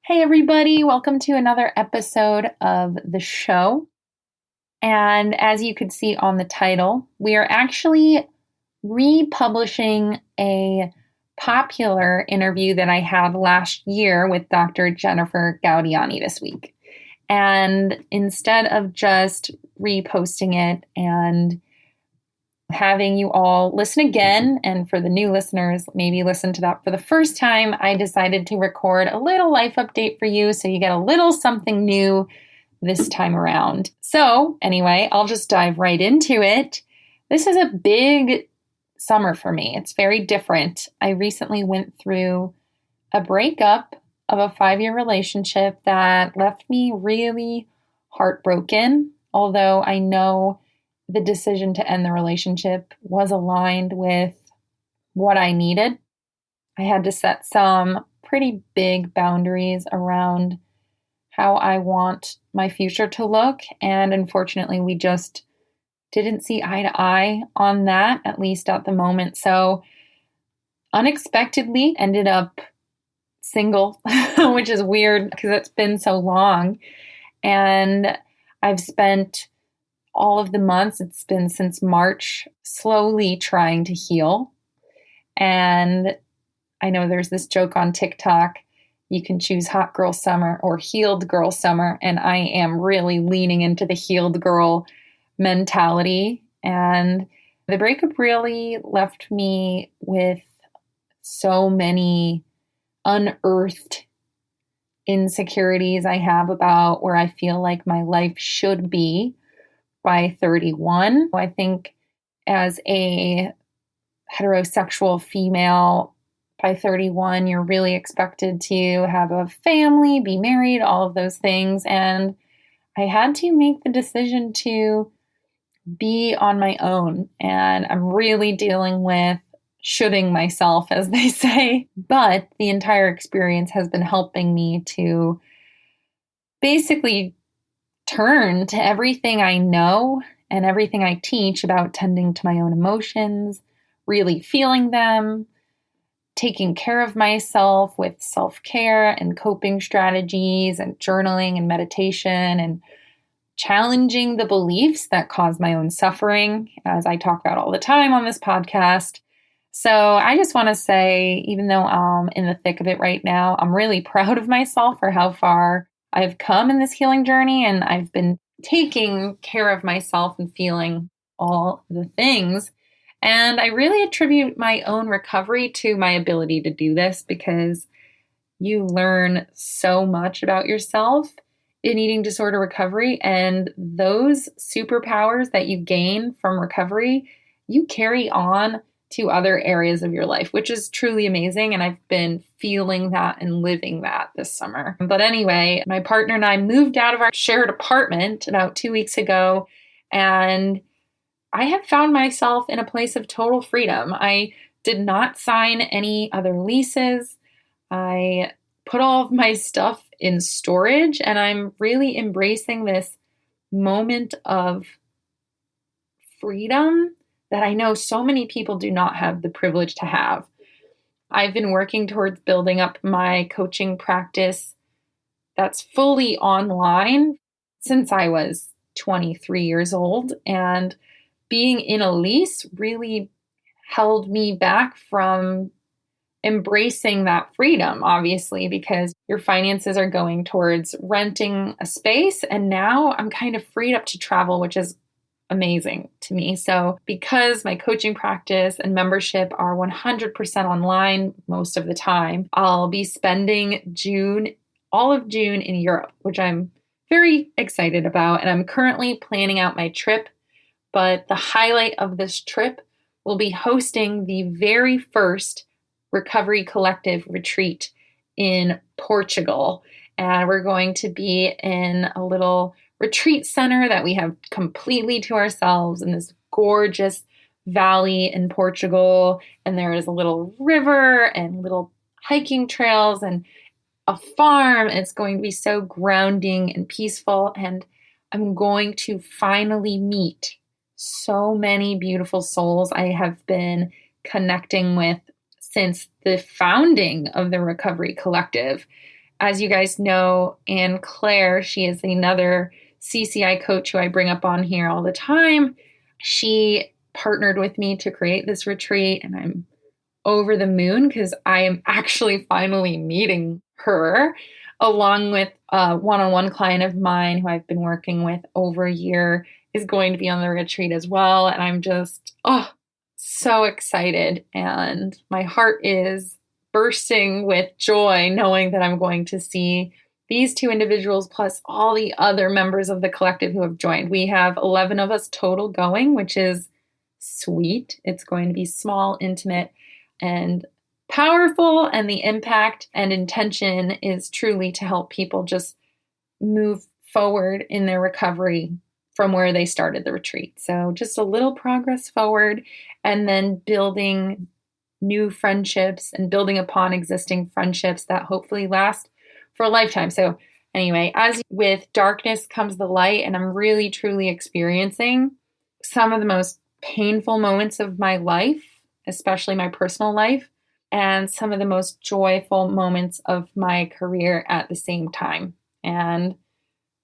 Hey, everybody, welcome to another episode of the show. And as you could see on the title, we are actually republishing a popular interview that I had last year with Dr. Jennifer Gaudiani this week. And instead of just reposting it and having you all listen again, and for the new listeners, maybe listen to that for the first time, I decided to record a little life update for you so you get a little something new this time around. So anyway, I'll just dive right into it. This is a big summer for me. It's very different. I recently went through a breakup of a 5-year relationship that left me really heartbroken, although I know the decision to end the relationship was aligned with what I needed. I had to set some pretty big boundaries around how I want my future to look. And unfortunately, we just didn't see eye to eye on that, at least at the moment. So unexpectedly ended up single, which is weird because it's been so long. And I've spent all of the months, it's been since March, slowly trying to heal. And I know there's this joke on TikTok, you can choose hot girl summer or healed girl summer. And I am really leaning into the healed girl mentality. And the breakup really left me with so many unearthed insecurities I have about where I feel like my life should be by 31. I think as a heterosexual female, by 31, you're really expected to have a family, be married, all of those things. And I had to make the decision to be on my own. And I'm really dealing with shoulding myself, as they say. But the entire experience has been helping me to basically turn to everything I know and everything I teach about tending to my own emotions, really feeling them, taking care of myself with self-care and coping strategies and journaling and meditation and challenging the beliefs that cause my own suffering, as I talk about all the time on this podcast. So I just want to say, even though I'm in the thick of it right now, I'm really proud of myself for how far I've come in this healing journey, and I've been taking care of myself and feeling all the things. And I really attribute my own recovery to my ability to do this, because you learn so much about yourself in eating disorder recovery, and those superpowers that you gain from recovery, you carry on to other areas of your life, which is truly amazing. And I've been feeling that and living that this summer. But anyway, my partner and I moved out of our shared apartment about 2 weeks ago, and I have found myself in a place of total freedom. I did not sign any other leases. I put all of my stuff in storage, and I'm really embracing this moment of freedom that I know so many people do not have the privilege to have. I've been working towards building up my coaching practice that's fully online since I was 23 years old, and being in a lease really held me back from embracing that freedom, obviously, because your finances are going towards renting a space. And now I'm kind of freed up to travel, which is amazing to me. So because my coaching practice and membership are 100% online most of the time, I'll be spending all of June in Europe, which I'm very excited about. And I'm currently planning out my trip, but the highlight of this trip will be hosting the very first Recovery Collective retreat in Portugal. And we're going to be in a little retreat center that we have completely to ourselves in this gorgeous valley in Portugal. And there is a little river and little hiking trails and a farm. And it's going to be so grounding and peaceful. And I'm going to finally meet so many beautiful souls I have been connecting with since the founding of the Recovery Collective. As you guys know, Anne Claire, she is another CCI coach who I bring up on here all the time. She partnered with me to create this retreat, and I'm over the moon because I am actually finally meeting her, along with a one-on-one client of mine who I've been working with over a year is going to be on the retreat as well. And I'm just, so excited. And my heart is bursting with joy knowing that I'm going to see these two individuals plus all the other members of the collective who have joined. We have 11 of us total going, which is sweet. It's going to be small, intimate, and powerful. And the impact and intention is truly to help people just move forward in their recovery from where they started the retreat. So just a little progress forward, and then building new friendships and building upon existing friendships that hopefully last for a lifetime. So anyway, as with darkness comes the light, and I'm really truly experiencing some of the most painful moments of my life, especially my personal life, and some of the most joyful moments of my career at the same time. And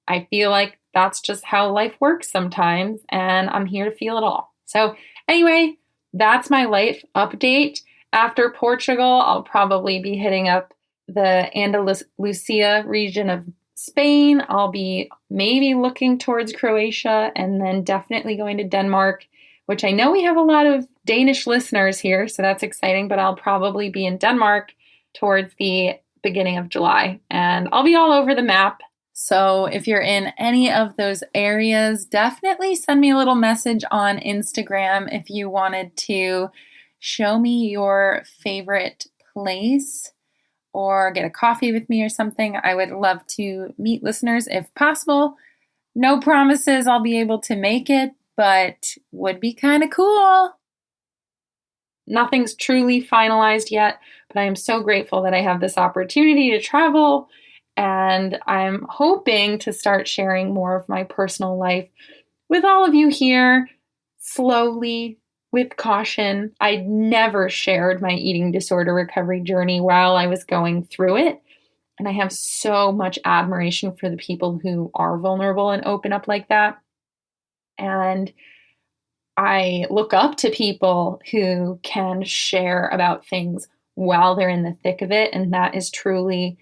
I feel like that's just how life works sometimes, and I'm here to feel it all. So anyway, that's my life update. After Portugal, I'll probably be hitting up the Andalusia region of Spain. I'll be maybe looking towards Croatia, and then definitely going to Denmark, which I know we have a lot of Danish listeners here, so that's exciting, but I'll probably be in Denmark towards the beginning of July, and I'll be all over the map. So if you're in any of those areas, definitely send me a little message on Instagram if you wanted to show me your favorite place or get a coffee with me or something. I would love to meet listeners if possible. No promises I'll be able to make it, but would be kind of cool. Nothing's truly finalized yet, but I am so grateful that I have this opportunity to travel. And I'm hoping to start sharing more of my personal life with all of you here, slowly, with caution. I never shared my eating disorder recovery journey while I was going through it. And I have so much admiration for the people who are vulnerable and open up like that. And I look up to people who can share about things while they're in the thick of it. And that is truly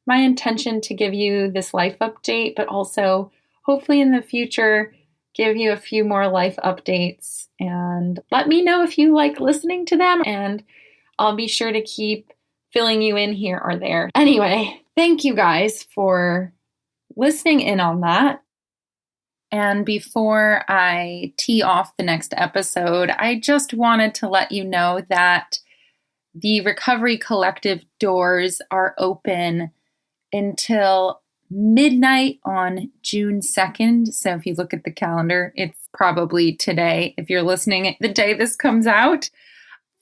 my intention, to give you this life update, but also hopefully in the future, give you a few more life updates, and let me know if you like listening to them, and I'll be sure to keep filling you in here or there. Anyway, thank you guys for listening in on that. And before I tee off the next episode, I just wanted to let you know that the Recovery Collective doors are open until midnight on June 2nd. So if you look at the calendar, it's probably today. If you're listening the day this comes out,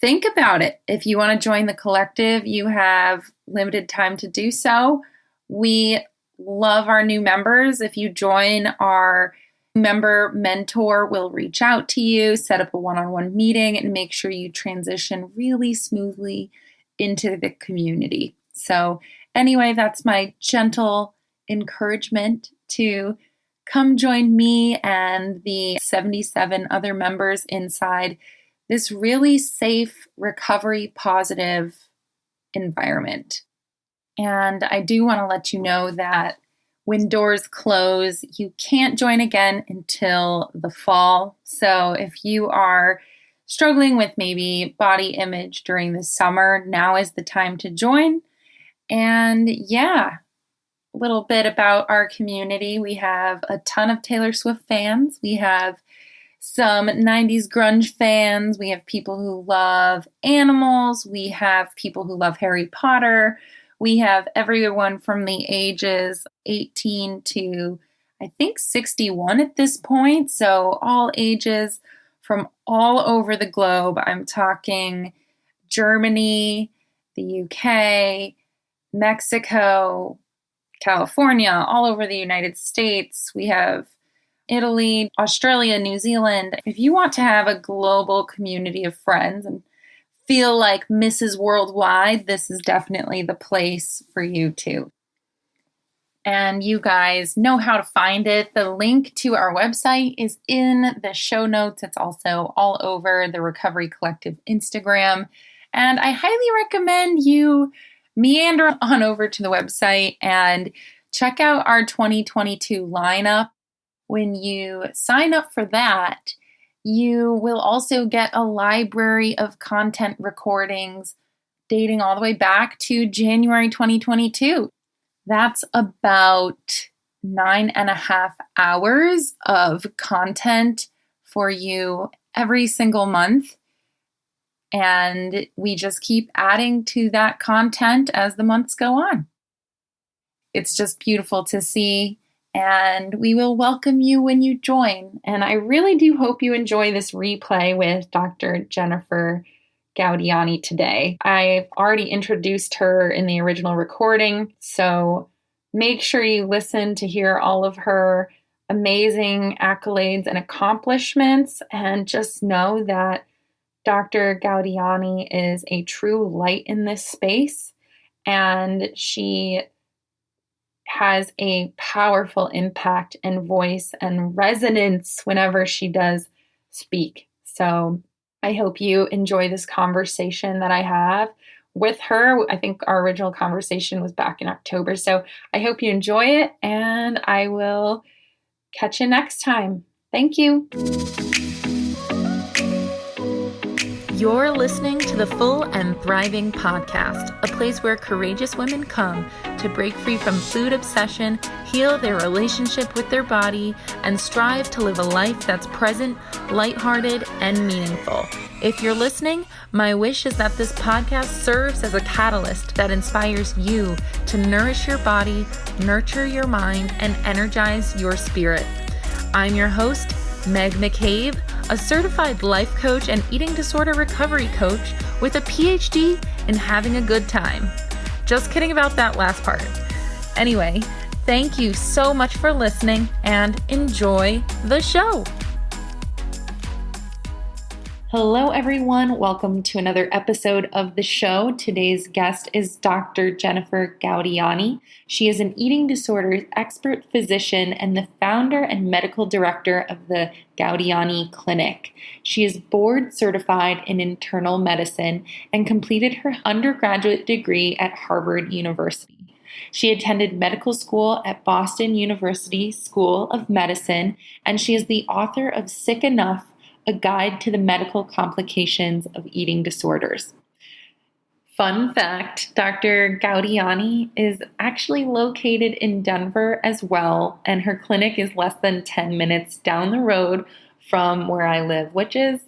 think about it. If you want to join the collective, you have limited time to do so. We love our new members. If you join, our member mentor will reach out to you, set up a one-on-one meeting, and make sure you transition really smoothly into the community. So anyway, that's my gentle encouragement to come join me and the 77 other members inside this really safe, recovery positive environment. And I do want to let you know that when doors close, you can't join again until the fall. So if you are struggling with maybe body image during the summer, now is the time to join. And yeah, a little bit about our community. We have a ton of Taylor Swift fans. We have some 90s grunge fans. We have people who love animals. We have people who love Harry Potter. We have everyone from the ages 18 to, I think, 61 at this point. So all ages from all over the globe. I'm talking Germany, the UK, Mexico, California, all over the United States. We have Italy, Australia, New Zealand. If you want to have a global community of friends and feel like Mrs. Worldwide, this is definitely the place for you too. And you guys know how to find it. The link to our website is in the show notes. It's also all over the Recovery Collective Instagram. And I highly recommend you meander on over to the website and check out our 2022 lineup. When you sign up for that, you will also get a library of content recordings dating all the way back to January 2022. That's about 9.5 hours of content for you every single month. And we just keep adding to that content as the months go on. It's just beautiful to see, and we will welcome you when you join. And I really do hope you enjoy this replay with Dr. Jennifer Gaudiani today. I've already introduced her in the original recording, so make sure you listen to hear all of her amazing accolades and accomplishments, and just know that Dr. Gaudiani is a true light in this space, and she has a powerful impact and voice and resonance whenever she does speak. So I hope you enjoy this conversation that I have with her. I think our original conversation was back in October. So I hope you enjoy it, and I will catch you next time. Thank you. You're listening to the Full and Thriving Podcast, a place where courageous women come to break free from food obsession, heal their relationship with their body, and strive to live a life that's present, lighthearted, and meaningful. If you're listening, my wish is that this podcast serves as a catalyst that inspires you to nourish your body, nurture your mind, and energize your spirit. I'm your host, Meg McCabe, a certified life coach and eating disorder recovery coach with a PhD in having a good time. Just kidding about that last part. Anyway, thank you so much for listening and enjoy the show. Hello, everyone. Welcome to another episode of the show. Today's guest is Dr. Jennifer Gaudiani. She is an eating disorders expert physician and the founder and medical director of the Gaudiani Clinic. She is board certified in internal medicine and completed her undergraduate degree at Harvard University. She attended medical school at Boston University School of Medicine, and she is the author of Sick Enough, a guide to the medical complications of eating disorders. Fun fact, Dr. Gaudiani is actually located in Denver as well, and her clinic is less than 10 minutes down the road from where I live, which is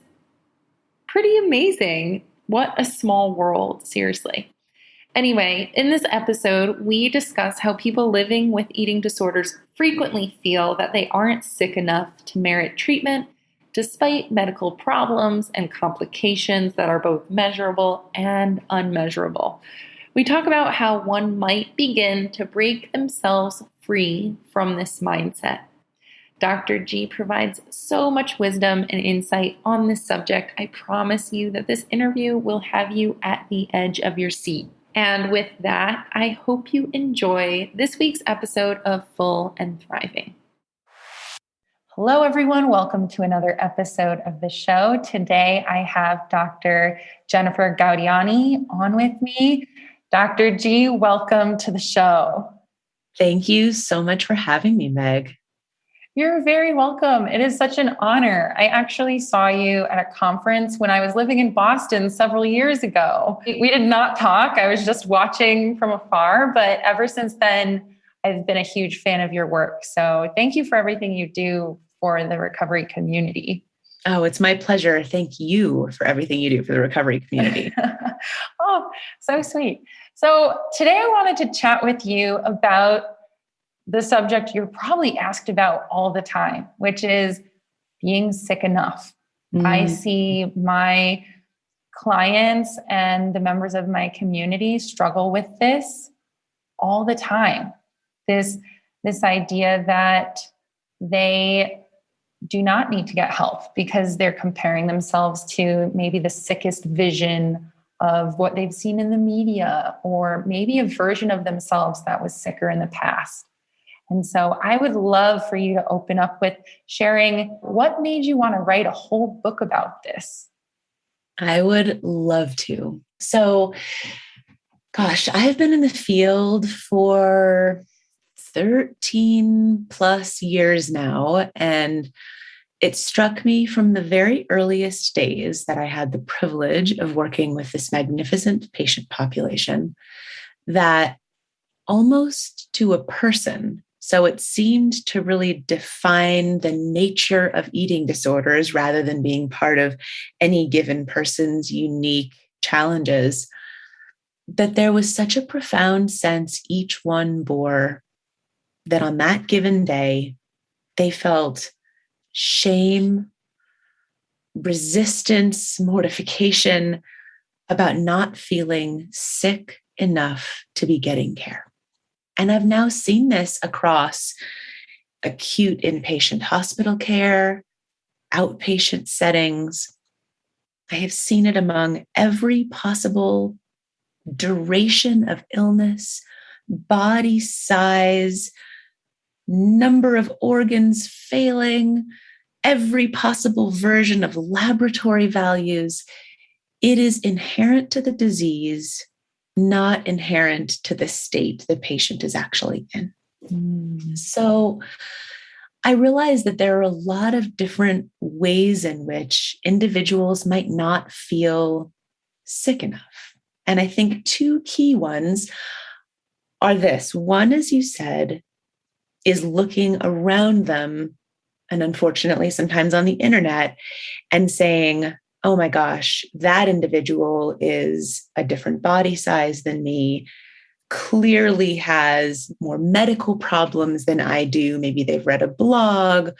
pretty amazing. What a small world, seriously. Anyway, in this episode, we discuss how people living with eating disorders frequently feel that they aren't sick enough to merit treatment, despite medical problems and complications that are both measurable and unmeasurable. We talk about how one might begin to break themselves free from this mindset. Dr. G provides so much wisdom and insight on this subject. I promise you that this interview will have you at the edge of your seat. And with that, I hope you enjoy this week's episode of Full and Thriving. Hello, everyone. Welcome to another episode of the show. Today, I have Dr. Jennifer Gaudiani on with me. Dr. G, welcome to the show. Thank you so much for having me, Meg. You're very welcome. It is such an honor. I actually saw you at a conference when I was living in Boston several years ago. We did not talk. I was just watching from afar, but ever since then, I've been a huge fan of your work. So thank you for everything you do for the recovery community. Oh, it's my pleasure. Thank you for everything you do for the recovery community. Oh, so sweet. So today I wanted to chat with you about the subject you're probably asked about all the time, which is being sick enough. I see my clients and the members of my community struggle with this all the time. This idea that they do not need to get help because they're comparing themselves to maybe the sickest vision of what they've seen in the media, or maybe a version of themselves that was sicker in the past. And so I would love for you to open up with sharing what made you want to write a whole book about this. I would love to. So, gosh, I've been in the field for 13 plus years now. And it struck me from the very earliest days that I had the privilege of working with this magnificent patient population that almost to a person, so it seemed to really define the nature of eating disorders rather than being part of any given person's unique challenges, that there was such a profound sense each one bore that on that given day, they felt shame, resistance, mortification about not feeling sick enough to be getting care. And I've now seen this across acute inpatient hospital care, outpatient settings. I have seen it among every possible duration of illness, body size, number of organs failing, every possible version of laboratory values. It is inherent to the disease, not inherent to the state the patient is actually in. So I realize that there are a lot of different ways in which individuals might not feel sick enough. And I think two key ones are this. One, as you said, is looking around them, and unfortunately, sometimes on the internet, and saying, oh my gosh, that individual is a different body size than me, clearly has more medical problems than I do. Maybe they've read a blog.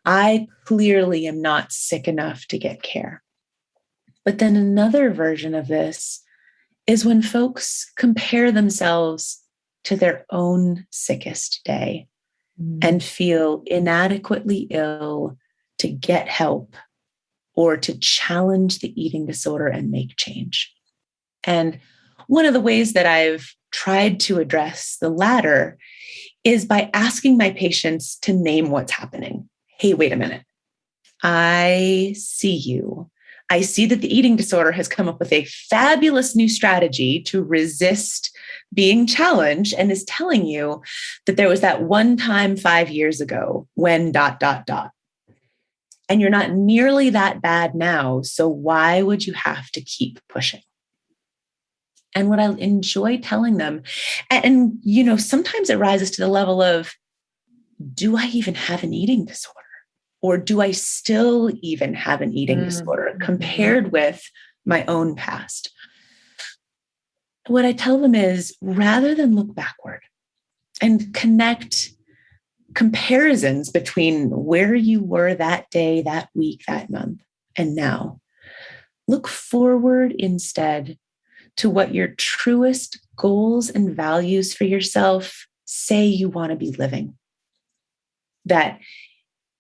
I clearly am not sick enough to get care. But then another version of this is when folks compare themselves to their own sickest day and feel inadequately ill to get help or to challenge the eating disorder and make change. And one of the ways that I've tried to address the latter is by asking my patients to name what's happening. Hey, wait a minute. I see you. I see that the eating disorder has come up with a fabulous new strategy to resist being challenged and is telling you that there was that one time 5 years ago when ... And you're not nearly that bad now. So why would you have to keep pushing? And what I enjoy telling them, and sometimes it rises to the level of, do I even have an eating disorder? Or do I still even have an eating disorder compared with my own past? What I tell them is, rather than look backward and connect comparisons between where you were that day, that week, that month, and now, look forward instead to what your truest goals and values for yourself say you want to be living. That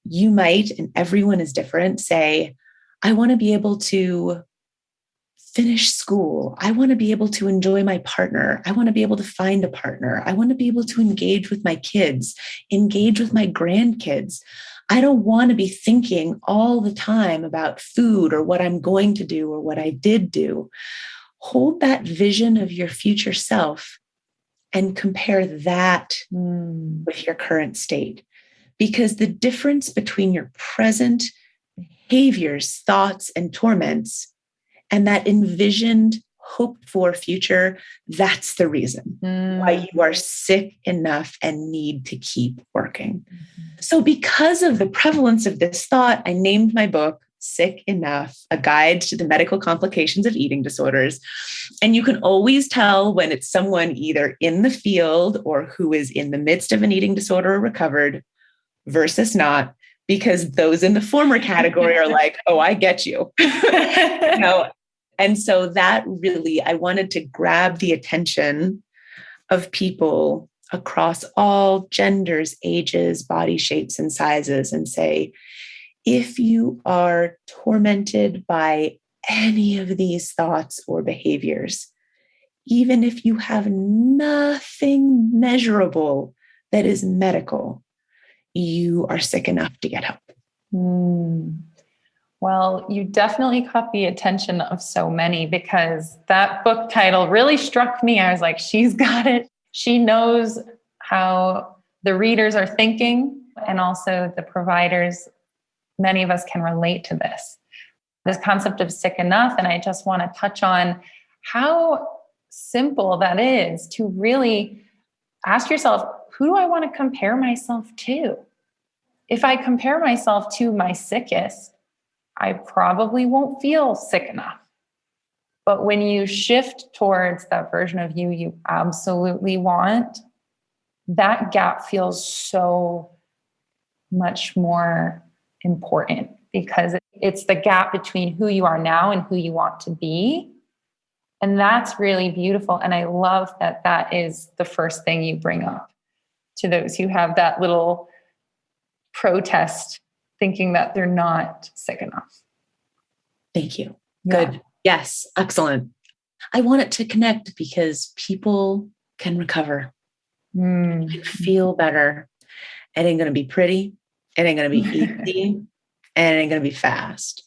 you might, and everyone is different, say, I want to be able to finish school. I want to be able to enjoy my partner. I want to be able to find a partner. I want to be able to engage with my kids, engage with my grandkids. I don't want to be thinking all the time about food or what I'm going to do or what I did do. Hold that vision of your future self and compare that with your current state. Because the difference between your present behaviors, thoughts, and torments and that envisioned, hoped for future, that's the reason why you are sick enough and need to keep working. So because of the prevalence of this thought, I named my book Sick Enough, A Guide to the Medical Complications of Eating Disorders. And you can always tell when it's someone either in the field or who is in the midst of an eating disorder or recovered versus not, because those in the former category are like, oh, I get you. And so that really, I wanted to grab the attention of people across all genders, ages, body shapes, and sizes and say, if you are tormented by any of these thoughts or behaviors, even if you have nothing measurable that is medical, you are sick enough to get help. Well, you definitely caught the attention of so many, because that book title really struck me. I was like, she's got it. She knows how the readers are thinking, and also the providers. Many of us can relate to this concept of sick enough. And I just want to touch on how simple that is to really ask yourself, who do I want to compare myself to? If I compare myself to my sickest, I probably won't feel sick enough. But when you shift towards that version of you absolutely want, that gap feels so much more important, because it's the gap between who you are now and who you want to be. And that's really beautiful. And I love that that is the first thing you bring up to those who have that little protest thinking that they're not sick enough. Thank you. Yeah. Good. Yes. Excellent. I want it to connect because people can recover, can feel better. It ain't going to be pretty. It ain't going to be easy. And it ain't going to be fast.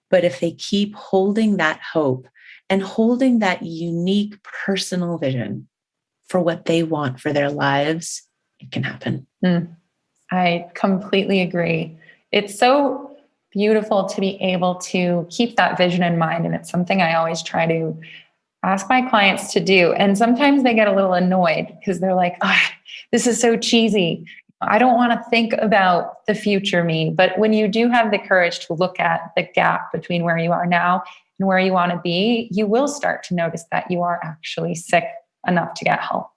But if they keep holding that hope and holding that unique personal vision for what they want for their lives, it can happen. I completely agree. It's so beautiful to be able to keep that vision in mind. And it's something I always try to ask my clients to do. And sometimes they get a little annoyed because they're like, this is so cheesy. I don't want to think about the future me. But when you do have the courage to look at the gap between where you are now and where you want to be, you will start to notice that you are actually sick enough to get help.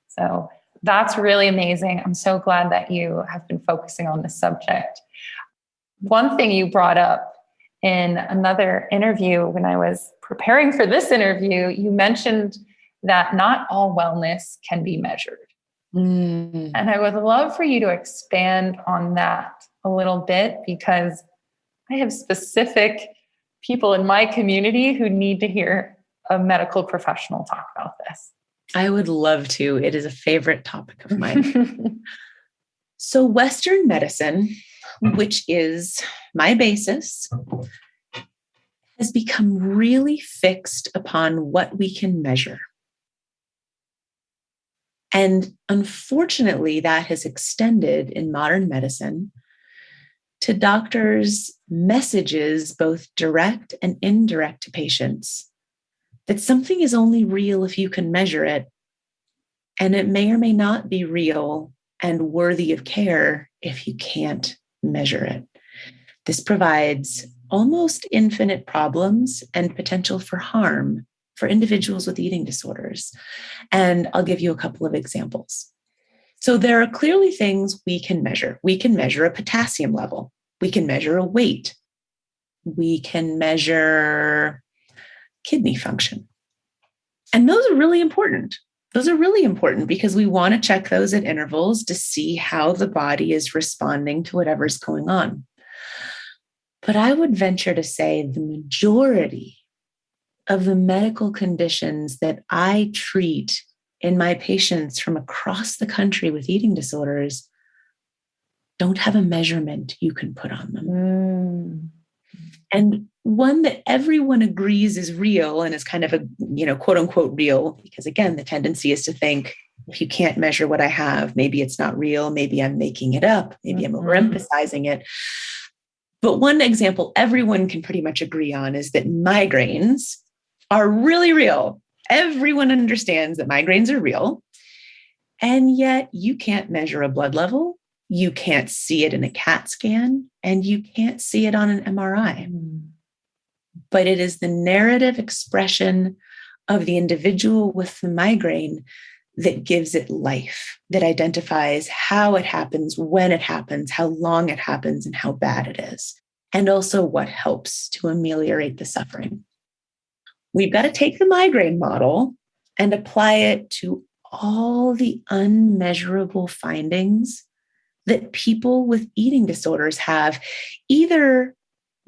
So that's really amazing. I'm so glad that you have been focusing on this subject. One thing you brought up in another interview when I was preparing for this interview, you mentioned that not all wellness can be measured. And I would love for you to expand on that a little bit, because I have specific people in my community who need to hear a medical professional talk about this. I would love to. It is a favorite topic of mine. So Western medicine, which is my basis, has become really fixed upon what we can measure. And unfortunately, that has extended in modern medicine to doctors' messages, both direct and indirect to patients, that something is only real if you can measure it. And it may or may not be real and worthy of care if you can't measure it. This provides almost infinite problems and potential for harm for individuals with eating disorders. And I'll give you a couple of examples. So there are clearly things we can measure. We can measure a potassium level. We can measure a weight. We can measure kidney function. And those are really important. Those are really important because we want to check those at intervals to see how the body is responding to whatever's going on. But I would venture to say the majority of the medical conditions that I treat in my patients from across the country with eating disorders don't have a measurement you can put on them. And one that everyone agrees is real and is kind of a, quote unquote real, because again, the tendency is to think if you can't measure what I have, maybe it's not real. Maybe I'm making it up. Maybe I'm overemphasizing it. But one example everyone can pretty much agree on is that migraines are really real. Everyone understands that migraines are real. And yet you can't measure a blood level. You can't see it in a CAT scan, and you can't see it on an MRI. But it is the narrative expression of the individual with the migraine that gives it life, that identifies how it happens, when it happens, how long it happens, and how bad it is, and also what helps to ameliorate the suffering. We've got to take the migraine model and apply it to all the unmeasurable findings that people with eating disorders have, either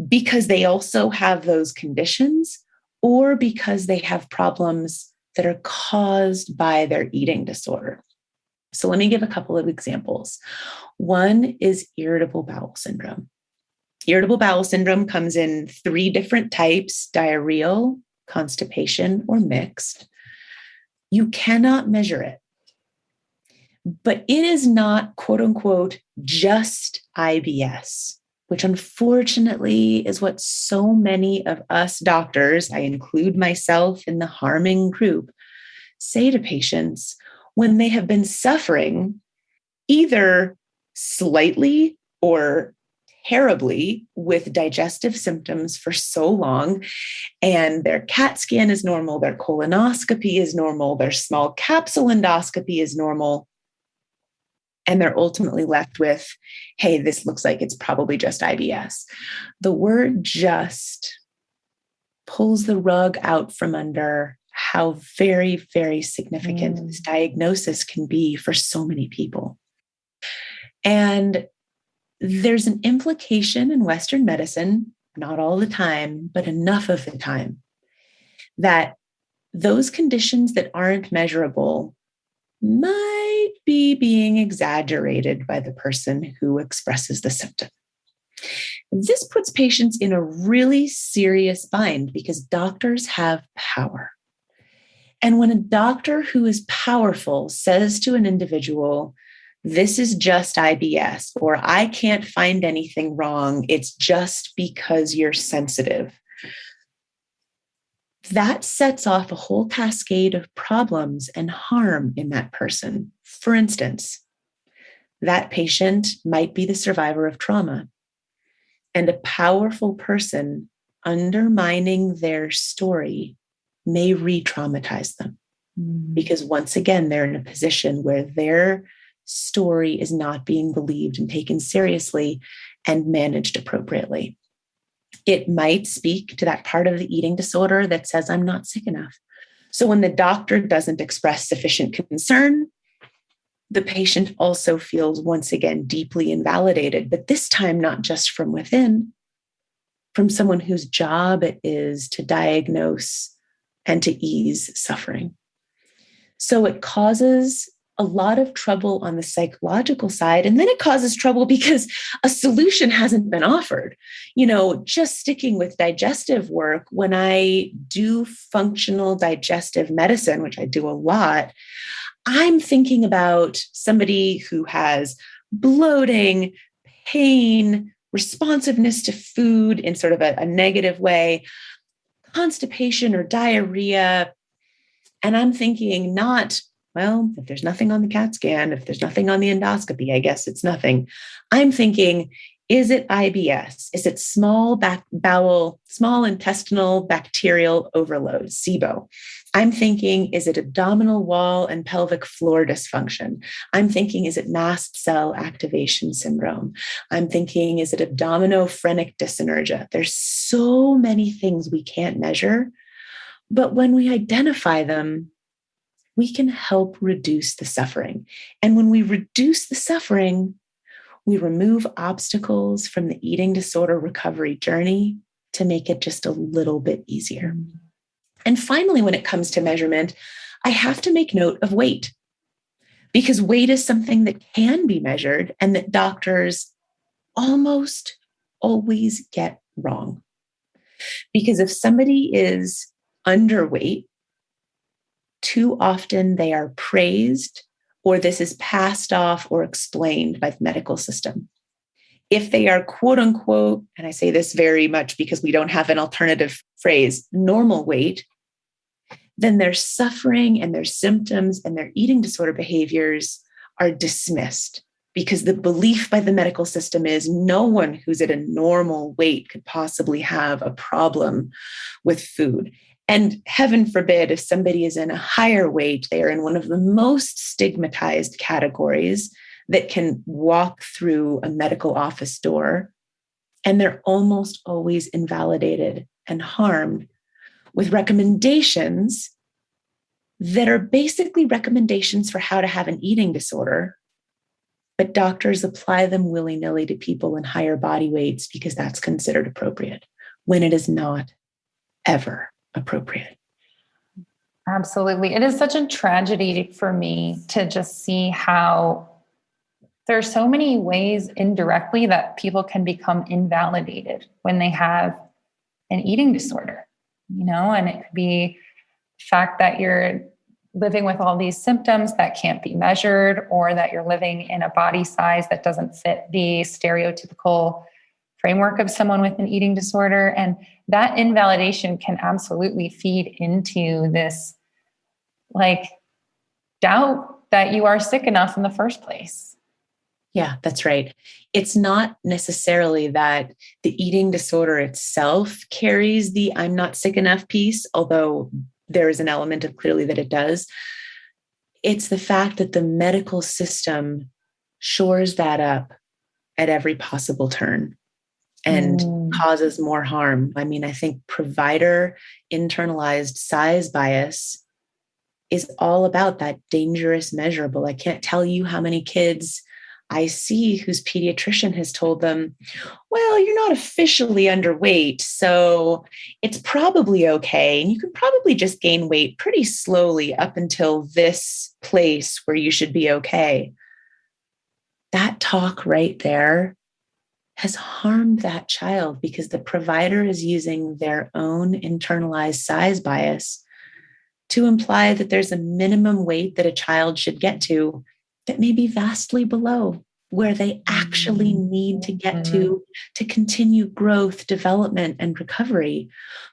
because they also have those conditions or because they have problems that are caused by their eating disorder. So let me give a couple of examples. One is irritable bowel syndrome. Irritable bowel syndrome comes in 3 different types: diarrheal, constipation, or mixed. You cannot measure it, but it is not, quote unquote, just IBS, which unfortunately is what so many of us doctors, I include myself in the harming group, say to patients when they have been suffering either slightly or terribly with digestive symptoms for so long, and their CAT scan is normal, their colonoscopy is normal, their small capsule endoscopy is normal, and they're ultimately left with, hey, this looks like it's probably just IBS. The word just pulls the rug out from under how very, very significant this diagnosis can be for so many people. And there's an implication in Western medicine, not all the time, but enough of the time, that those conditions that aren't measurable might be being exaggerated by the person who expresses the symptom. This puts patients in a really serious bind because doctors have power. And when a doctor who is powerful says to an individual, this is just IBS, or I can't find anything wrong, it's just because you're sensitive, that sets off a whole cascade of problems and harm in that person. For instance, that patient might be the survivor of trauma, and a powerful person undermining their story may re-traumatize them because once again, they're in a position where their story is not being believed and taken seriously and managed appropriately. It might speak to that part of the eating disorder that says, I'm not sick enough. So when the doctor doesn't express sufficient concern, the patient also feels once again deeply invalidated, but this time not just from within, from someone whose job it is to diagnose and to ease suffering. So it causes a lot of trouble on the psychological side. And then it causes trouble because a solution hasn't been offered. Just sticking with digestive work, when I do functional digestive medicine, which I do a lot, I'm thinking about somebody who has bloating, pain, responsiveness to food in sort of a negative way, constipation or diarrhea. And I'm thinking not, well, if there's nothing on the CAT scan, if there's nothing on the endoscopy, I guess it's nothing. I'm thinking, is it IBS? Is it small intestinal bacterial overload, SIBO? I'm thinking, is it abdominal wall and pelvic floor dysfunction? I'm thinking, is it mast cell activation syndrome? I'm thinking, is it abdominophrenic dyssynergia? There's so many things we can't measure, but when we identify them, we can help reduce the suffering. And when we reduce the suffering, we remove obstacles from the eating disorder recovery journey to make it just a little bit easier. And finally, when it comes to measurement, I have to make note of weight, because weight is something that can be measured and that doctors almost always get wrong. Because if somebody is underweight, too often they are praised, or this is passed off or explained by the medical system. If they are, quote unquote, and I say this very much because we don't have an alternative phrase, normal weight, then their suffering and their symptoms and their eating disorder behaviors are dismissed, because the belief by the medical system is no one who's at a normal weight could possibly have a problem with food. And heaven forbid, if somebody is in a higher weight, they are in one of the most stigmatized categories that can walk through a medical office door, and they're almost always invalidated and harmed with recommendations that are basically recommendations for how to have an eating disorder, but doctors apply them willy-nilly to people in higher body weights because that's considered appropriate, when it is not ever appropriate. Absolutely. It is such a tragedy for me to just see how there are so many ways indirectly that people can become invalidated when they have an eating disorder, and it could be the fact that you're living with all these symptoms that can't be measured, or that you're living in a body size that doesn't fit the stereotypical framework of someone with an eating disorder. And that invalidation can absolutely feed into this like doubt that you are sick enough in the first place. Yeah, that's right. It's not necessarily that the eating disorder itself carries the I'm not sick enough piece, although there is an element of clearly that it does. It's the fact that the medical system shores that up at every possible turn and causes more harm. I mean, I think provider internalized size bias is all about that dangerous measurable. I can't tell you how many kids I see whose pediatrician has told them, well, you're not officially underweight, so it's probably okay. And you can probably just gain weight pretty slowly up until this place where you should be okay. That talk right there has harmed that child because the provider is using their own internalized size bias to imply that there's a minimum weight that a child should get to that may be vastly below where they actually need to get to continue growth, development, and recovery.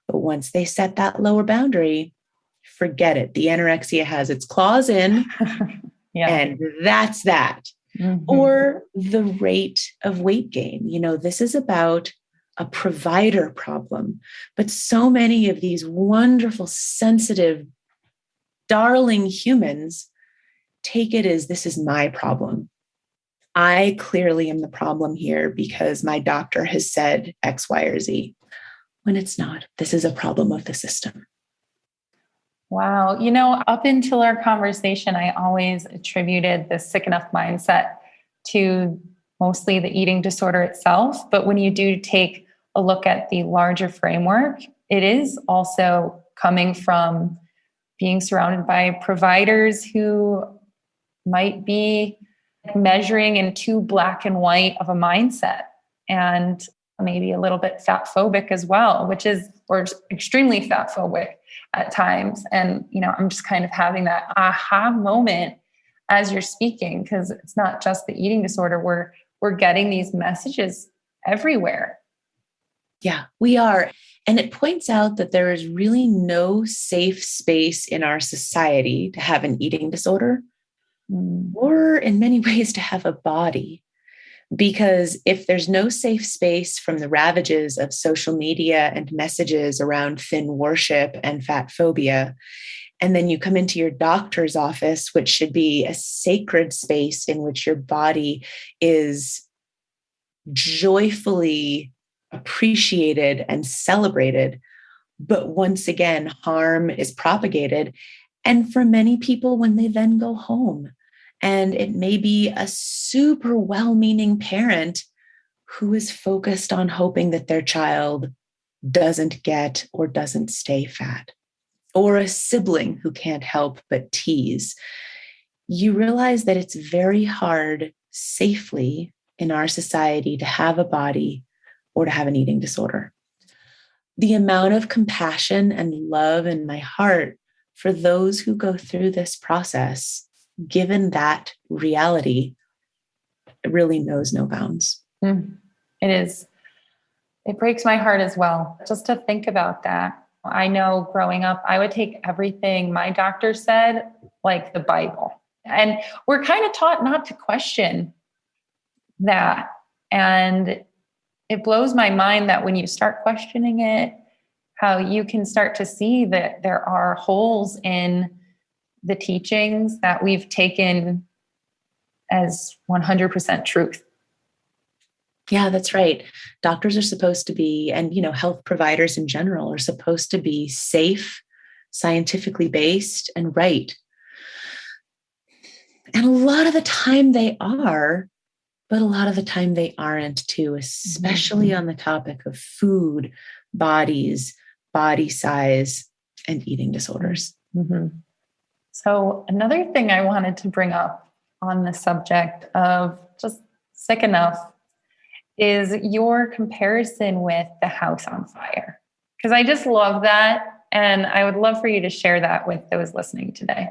But once they set that lower boundary, forget it. The anorexia has its claws in, and that's that. Or the rate of weight gain. This is about a provider problem, but so many of these wonderful, sensitive, darling humans take it as this is my problem. I clearly am the problem here because my doctor has said X, Y, or Z, when it's not. This is a problem of the system. Wow. Up until our conversation, I always attributed the sick enough mindset to mostly the eating disorder itself. But when you do take a look at the larger framework, it is also coming from being surrounded by providers who might be measuring in too black and white of a mindset, and maybe a little bit fat phobic as well, or extremely fat phobic at times. And, I'm just kind of having that aha moment as you're speaking, because it's not just the eating disorder. We're getting these messages everywhere. Yeah, we are. And it points out that there is really no safe space in our society to have an eating disorder, or in many ways to have a body. Because if there's no safe space from the ravages of social media and messages around thin worship and fat phobia, and then you come into your doctor's office, which should be a sacred space in which your body is joyfully appreciated and celebrated, but once again, harm is propagated. And for many people, when they then go home, and it may be a super well-meaning parent who is focused on hoping that their child doesn't get or doesn't stay fat, or a sibling who can't help but tease, you realize that it's very hard safely in our society to have a body or to have an eating disorder. The amount of compassion and love in my heart for those who go through this process, given that reality, it really knows no bounds. It is. It breaks my heart as well, just to think about that. I know growing up, I would take everything my doctor said like the Bible. And we're kind of taught not to question that. And it blows my mind that when you start questioning it, how you can start to see that there are holes in the teachings that we've taken as 100% truth. Yeah, that's right. Doctors are supposed to be, and health providers in general are supposed to be safe, scientifically based, and right. And a lot of the time they are, but a lot of the time they aren't too, especially on the topic of food, bodies, body size, and eating disorders. Mm-hmm. So another thing I wanted to bring up on the subject of just sick enough is your comparison with the house on fire. Because I just love that. And I would love for you to share that with those listening today.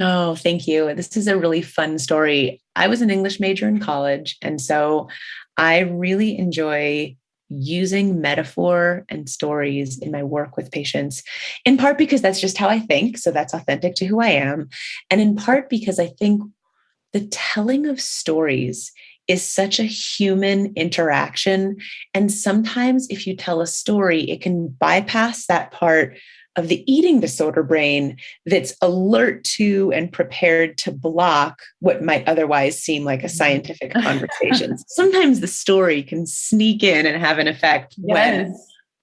Oh, thank you. This is a really fun story. I was an English major in college, and so I really enjoy using metaphor and stories in my work with patients, in part because that's just how I think. So that's authentic to who I am. And in part because I think the telling of stories is such a human interaction. And sometimes if you tell a story, it can bypass that part of the eating disorder brain that's alert to and prepared to block what might otherwise seem like a scientific conversation. Sometimes the story can sneak in and have an effect when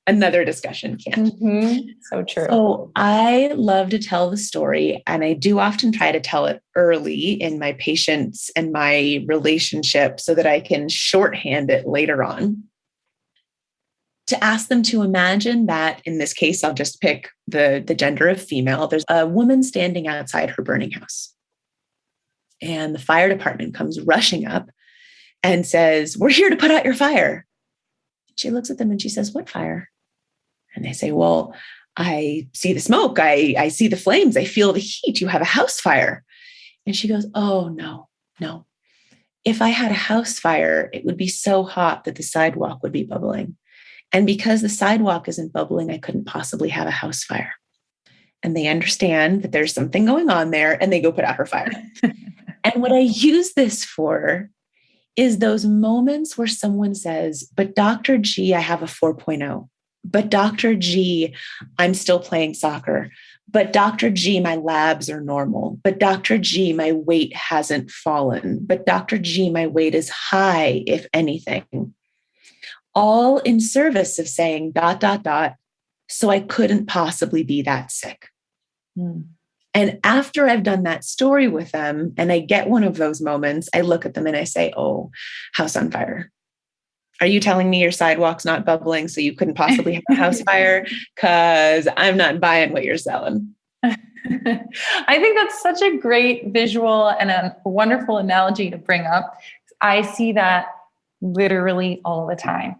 another discussion can't. Mm-hmm. So true. So I love to tell the story, and I do often try to tell it early in my patients and my relationship so that I can shorthand it later on. To ask them to imagine that, in this case, I'll just pick the gender of female. There's a woman standing outside her burning house. And the fire department comes rushing up and says, "We're here to put out your fire." She looks at them and she says, "What fire?" And they say, "Well, I see the smoke. I see the flames. I feel the heat. You have a house fire." And she goes, "Oh, no, no. If I had a house fire, it would be so hot that the sidewalk would be bubbling. And because the sidewalk isn't bubbling, I couldn't possibly have a house fire." And they understand that there's something going on there, and they go put out her fire. And what I use this for is those moments where someone says, "But Dr. G, I have a 4.0. But Dr. G, I'm still playing soccer. But Dr. G, my labs are normal. But Dr. G, my weight hasn't fallen. But Dr. G, my weight is high, if anything." All in service of saying ... so I couldn't possibly be that sick. And after I've done that story with them and I get one of those moments, I look at them and I say, "Oh, house on fire. Are you telling me your sidewalk's not bubbling so you couldn't possibly have a house fire? Because I'm not buying what you're selling." I think that's such a great visual and a wonderful analogy to bring up. I see that literally all the time.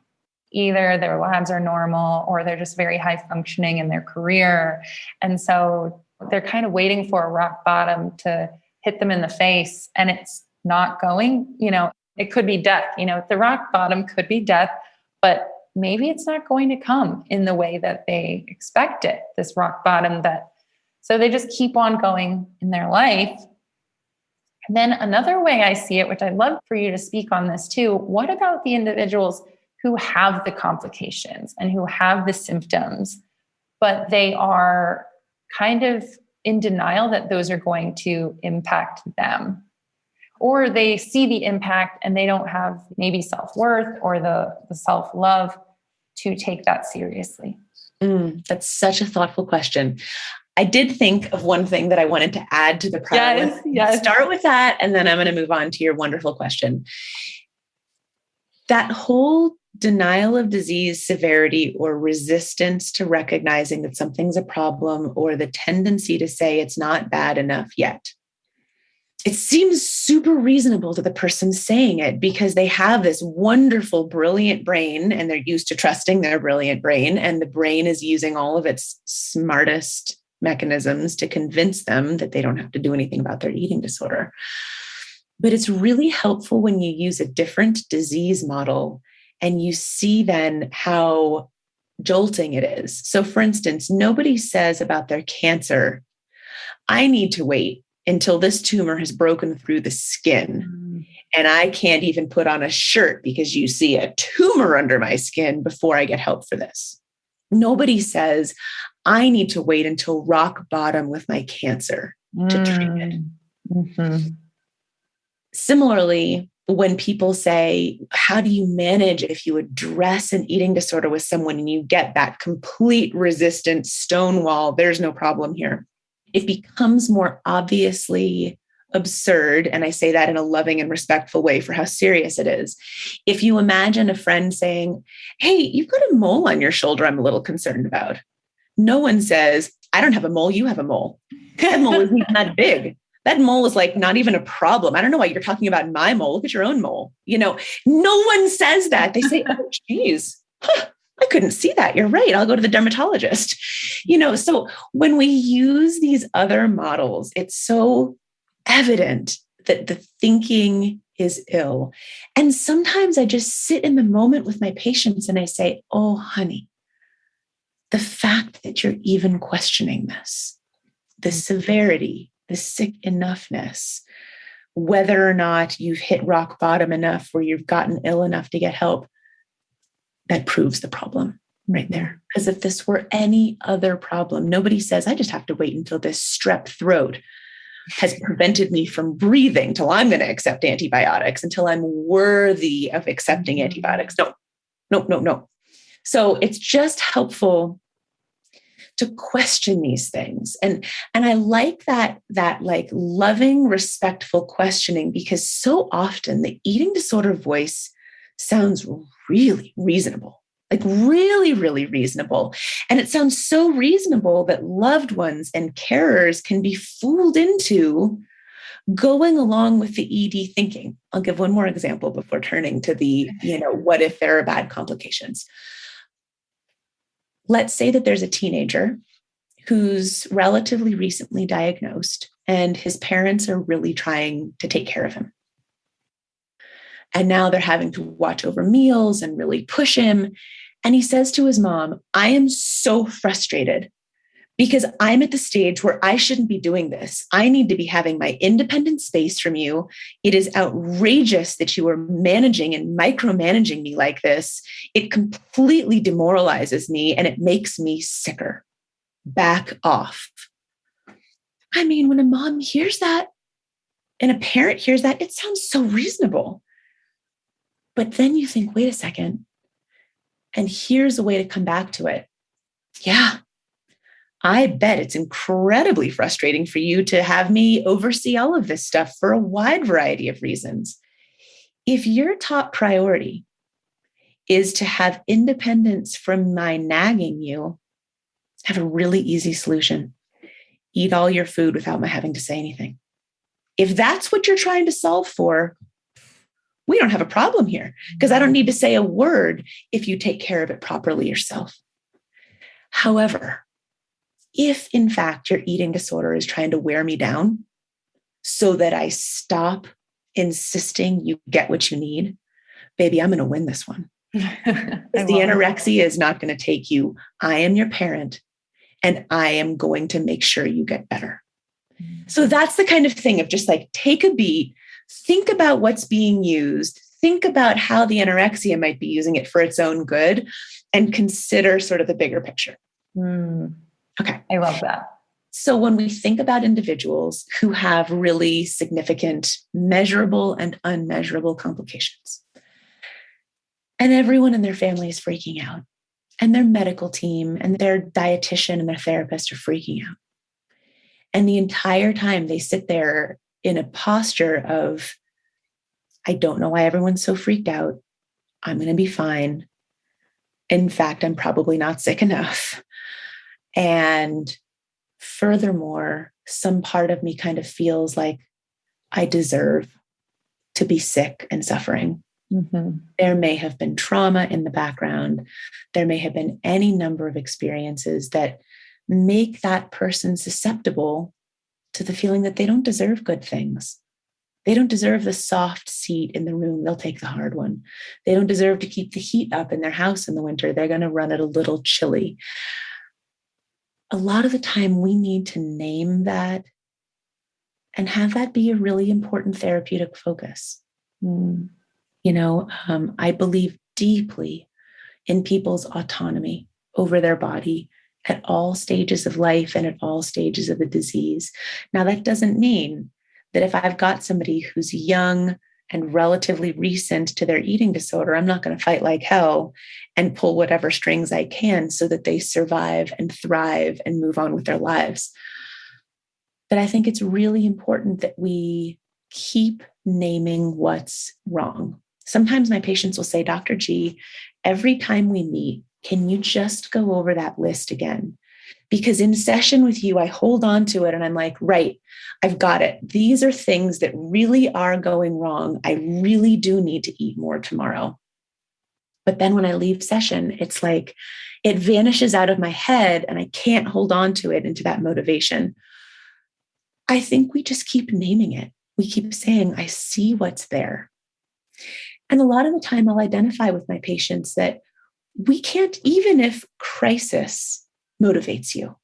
Either their labs are normal or they're just very high functioning in their career. And so they're kind of waiting for a rock bottom to hit them in the face, and it's not going. It could be death. The rock bottom could be death, but maybe it's not going to come in the way that they expect it, this rock bottom so they just keep on going in their life. And then another way I see it, which I'd love for you to speak on this too, what about the individuals who have the complications and who have the symptoms, but they are kind of in denial that those are going to impact them? Or they see the impact and they don't have maybe self-worth or the self-love to take that seriously. That's such a thoughtful question. I did think of one thing that I wanted to add to the prior. Yes. Start with that, and then I'm going to move on to your wonderful question. That whole denial of disease severity or resistance to recognizing that something's a problem, or the tendency to say it's not bad enough yet. It seems super reasonable to the person saying it because they have this wonderful, brilliant brain and they're used to trusting their brilliant brain, and the brain is using all of its smartest mechanisms to convince them that they don't have to do anything about their eating disorder. But it's really helpful when you use a different disease model and you see then how jolting it is. So for instance, nobody says about their cancer, "I need to wait until this tumor has broken through the skin and I can't even put on a shirt because you see a tumor under my skin before I get help for this." Nobody says, "I need to wait until rock bottom with my cancer to treat it." Mm-hmm. Similarly, when people say, "How do you manage if you address an eating disorder with someone and you get that complete resistance, stonewall, there's no problem here?" It becomes more obviously absurd. And I say that in a loving and respectful way for how serious it is. If you imagine a friend saying, "Hey, you've got a mole on your shoulder I'm a little concerned about." No one says, I don't have a mole. You have a mole. That mole isn't even that big. That mole is like not even a problem. I don't know why you're talking about my mole. Look at your own mole. No one says that. They say, oh, geez, I couldn't see that. You're right. I'll go to the dermatologist. So when we use these other models, it's so evident that the thinking is ill. And sometimes I just sit in the moment with my patients and I say, oh, honey, the fact that you're even questioning this, the severity, the sick enoughness, whether or not you've hit rock bottom enough where you've gotten ill enough to get help, that proves the problem right there. Because if this were any other problem, nobody says, I just have to wait until this strep throat has prevented me from breathing till I'm going to accept antibiotics, until I'm worthy of accepting antibiotics. No. So it's just helpful to question these things. And I like that like loving, respectful questioning, because so often the eating disorder voice sounds really reasonable, like really, really reasonable. And it sounds so reasonable that loved ones and carers can be fooled into going along with the ED thinking. I'll give one more example before turning to the, what if there are bad complications? Let's say that there's a teenager who's relatively recently diagnosed and his parents are really trying to take care of him. And now they're having to watch over meals and really push him. And he says to his mom, I am so frustrated because I'm at the stage where I shouldn't be doing this. I need to be having my independent space from you. It is outrageous that you are managing and micromanaging me like this. It completely demoralizes me and it makes me sicker. Back off. I mean, when a mom hears that and a parent hears that, it sounds so reasonable. But then you think, wait a second. And here's a way to come back to it. Yeah, I bet it's incredibly frustrating for you to have me oversee all of this stuff for a wide variety of reasons. If your top priority is to have independence from my nagging you, I have a really easy solution. Eat all your food without my having to say anything. If that's what you're trying to solve for, we don't have a problem here because I don't need to say a word if you take care of it properly yourself. However, if in fact your eating disorder is trying to wear me down so that I stop insisting you get what you need, baby, I'm going to win this one. The anorexia is not going to take you. I am your parent and I am going to make sure you get better. So that's the kind of thing of just like, take a beat, think about what's being used, think about how the anorexia might be using it for its own good, and consider sort of the bigger picture. Okay. I love that. So when we think about individuals who have really significant measurable and unmeasurable complications, and everyone in their family is freaking out, and their medical team and their dietitian and their therapist are freaking out. And the entire time they sit there in a posture of, I don't know why everyone's so freaked out. I'm going to be fine. In fact, I'm probably not sick enough. And furthermore, some part of me kind of feels like I deserve to be sick and suffering. Mm-hmm. There may have been trauma in the background. There may have been any number of experiences that make that person susceptible to the feeling that they don't deserve good things. They don't deserve the soft seat in the room. They'll take the hard one. They don't deserve to keep the heat up in their house in the winter. They're going to run it a little chilly. A lot of the time we need to name that and have that be a really important therapeutic focus. I believe deeply in people's autonomy over their body at all stages of life and at all stages of the disease. Now, that doesn't mean that if I've got somebody who's young and relatively recent to their eating disorder, I'm not going to fight like hell and pull whatever strings I can so that they survive and thrive and move on with their lives. But I think it's really important that we keep naming what's wrong. Sometimes my patients will say, Dr. G, every time we meet, can you just go over that list again? Because in session with you, I hold on to it and I'm like, right, I've got it. These are things that really are going wrong. I really do need to eat more tomorrow. But then when I leave session, it's like it vanishes out of my head and I can't hold on to it into that motivation. I think we just keep naming it. We keep saying, I see what's there. And a lot of the time I'll identify with my patients that we can't, even if crisis motivates you,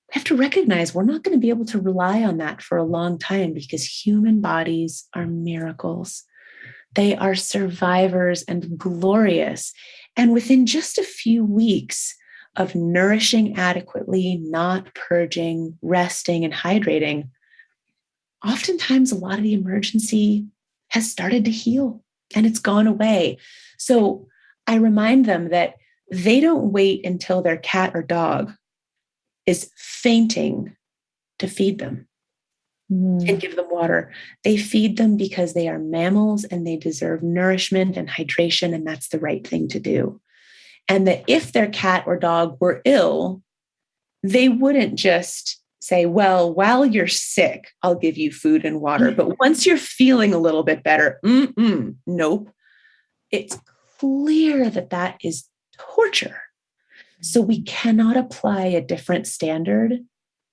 we have to recognize we're not going to be able to rely on that for a long time because human bodies are miracles. They are survivors and glorious. And within just a few weeks of nourishing adequately, not purging, resting, and hydrating, oftentimes a lot of the emergency has started to heal and it's gone away. So I remind them that they don't wait until their cat or dog is fainting to feed them and give them water. They feed them because they are mammals and they deserve nourishment and hydration, and that's the right thing to do. And that if their cat or dog were ill, they wouldn't just say, well, while you're sick, I'll give you food and water. But once you're feeling a little bit better, nope. It's clear that that is torture. So we cannot apply a different standard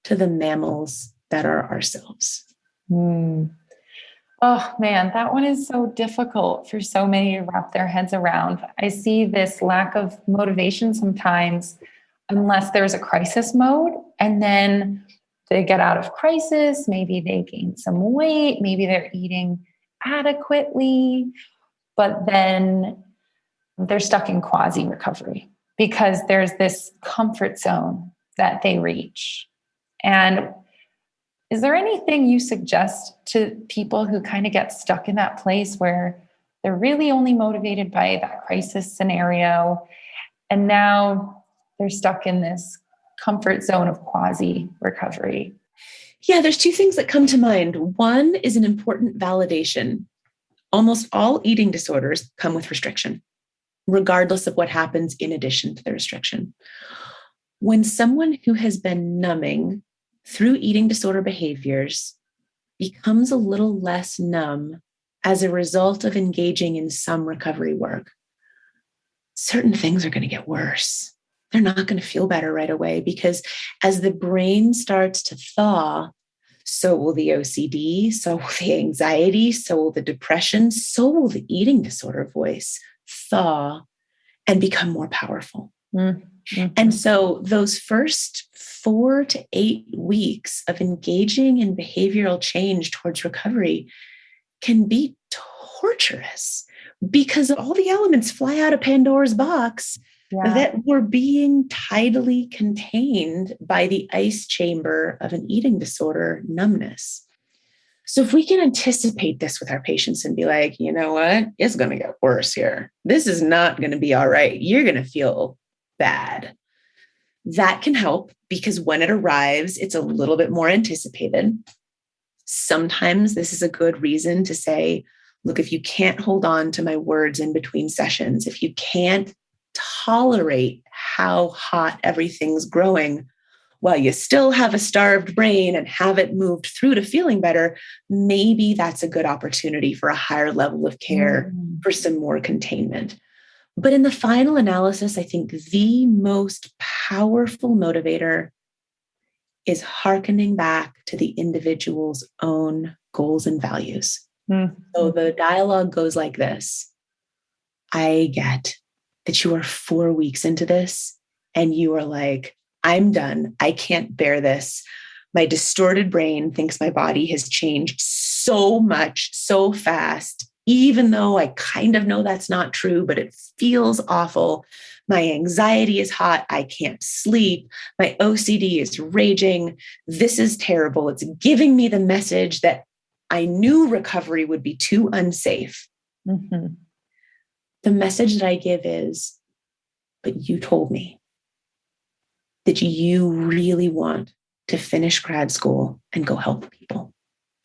to the mammals that are ourselves. Oh man, that one is so difficult for so many to wrap their heads around. I see this lack of motivation sometimes unless there's a crisis mode, and then they get out of crisis. Maybe they gain some weight. Maybe they're eating adequately, but then they're stuck in quasi recovery because there's this comfort zone that they reach. And is there anything you suggest to people who kind of get stuck in that place where they're really only motivated by that crisis scenario, and now they're stuck in this comfort zone of quasi recovery? Yeah, there's two things that come to mind. One is an important validation. Almost all eating disorders come with restriction, regardless of what happens in addition to the restriction. When someone who has been numbing through eating disorder behaviors becomes a little less numb as a result of engaging in some recovery work, certain things are going to get worse. They're not going to feel better right away because as the brain starts to thaw, so will the OCD, so will the anxiety, so will the depression, so will the eating disorder voice thaw and become more powerful. Mm-hmm. And so those first 4 to 8 weeks of engaging in behavioral change towards recovery can be torturous because all the elements fly out of Pandora's box that were being tidily contained by the ice chamber of an eating disorder numbness. So if we can anticipate this with our patients and be like, you know what, it's going to get worse here. This is not going to be all right. You're going to feel bad. That can help because when it arrives, it's a little bit more anticipated. Sometimes this is a good reason to say, look, if you can't hold on to my words in between sessions, if you can't tolerate how hot everything's growing while you still have a starved brain and have it moved through to feeling better, maybe that's a good opportunity for a higher level of care for some more containment. But in the final analysis, I think the most powerful motivator is hearkening back to the individual's own goals and values. So the dialogue goes like this. I get that you are 4 weeks into this and you are like, I'm done. I can't bear this. My distorted brain thinks my body has changed so much, so fast, even though I kind of know that's not true, but it feels awful. My anxiety is hot. I can't sleep. My OCD is raging. This is terrible. It's giving me the message that I knew recovery would be too unsafe. Mm-hmm. The message that I give is, but you told me that you really want to finish grad school and go help people.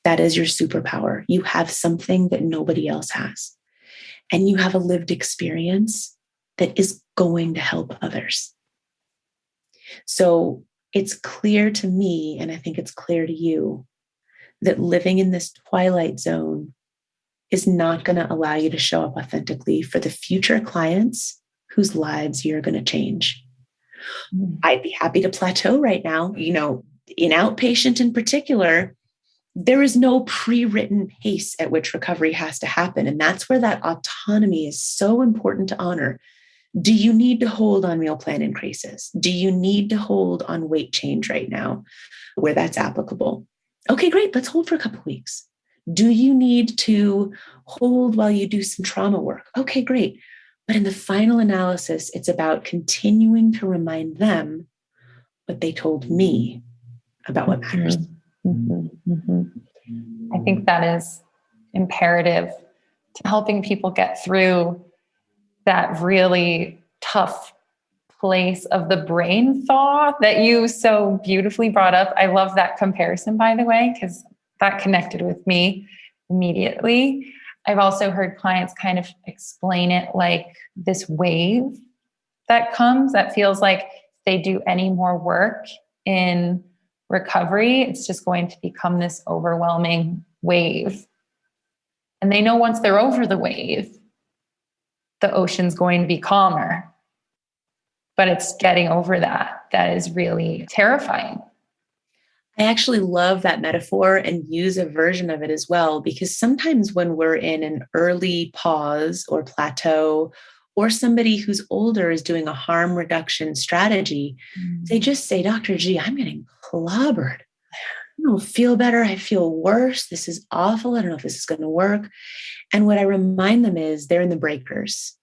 That is your superpower. You have something that nobody else has. And you have a lived experience that is going to help others. So it's clear to me, and I think it's clear to you, that living in this twilight zone is not going to allow you to show up authentically for the future clients whose lives you're going to change. I'd be happy to plateau right now. In outpatient in particular, there is no pre-written pace at which recovery has to happen. And that's where that autonomy is so important to honor. Do you need to hold on meal plan increases? Do you need to hold on weight change right now where that's applicable? Okay, great. Let's hold for a couple of weeks. Do you need to hold while you do some trauma work? Okay, great. But in the final analysis, it's about continuing to remind them what they told me about what matters. Mm-hmm. Mm-hmm. I think that is imperative to helping people get through that really tough place of the brain thaw that you so beautifully brought up. I love that comparison, by the way, because that connected with me immediately. I've also heard clients kind of explain it like this wave that comes that feels like if they do any more work in recovery, it's just going to become this overwhelming wave. And they know once they're over the wave, the ocean's going to be calmer. But it's getting over that is really terrifying. I actually love that metaphor and use a version of it as well, because sometimes when we're in an early pause or plateau, or somebody who's older is doing a harm reduction strategy, they just say, Dr. G, I'm getting clobbered. I don't feel better. I feel worse. This is awful. I don't know if this is going to work. And what I remind them is they're in the breakers.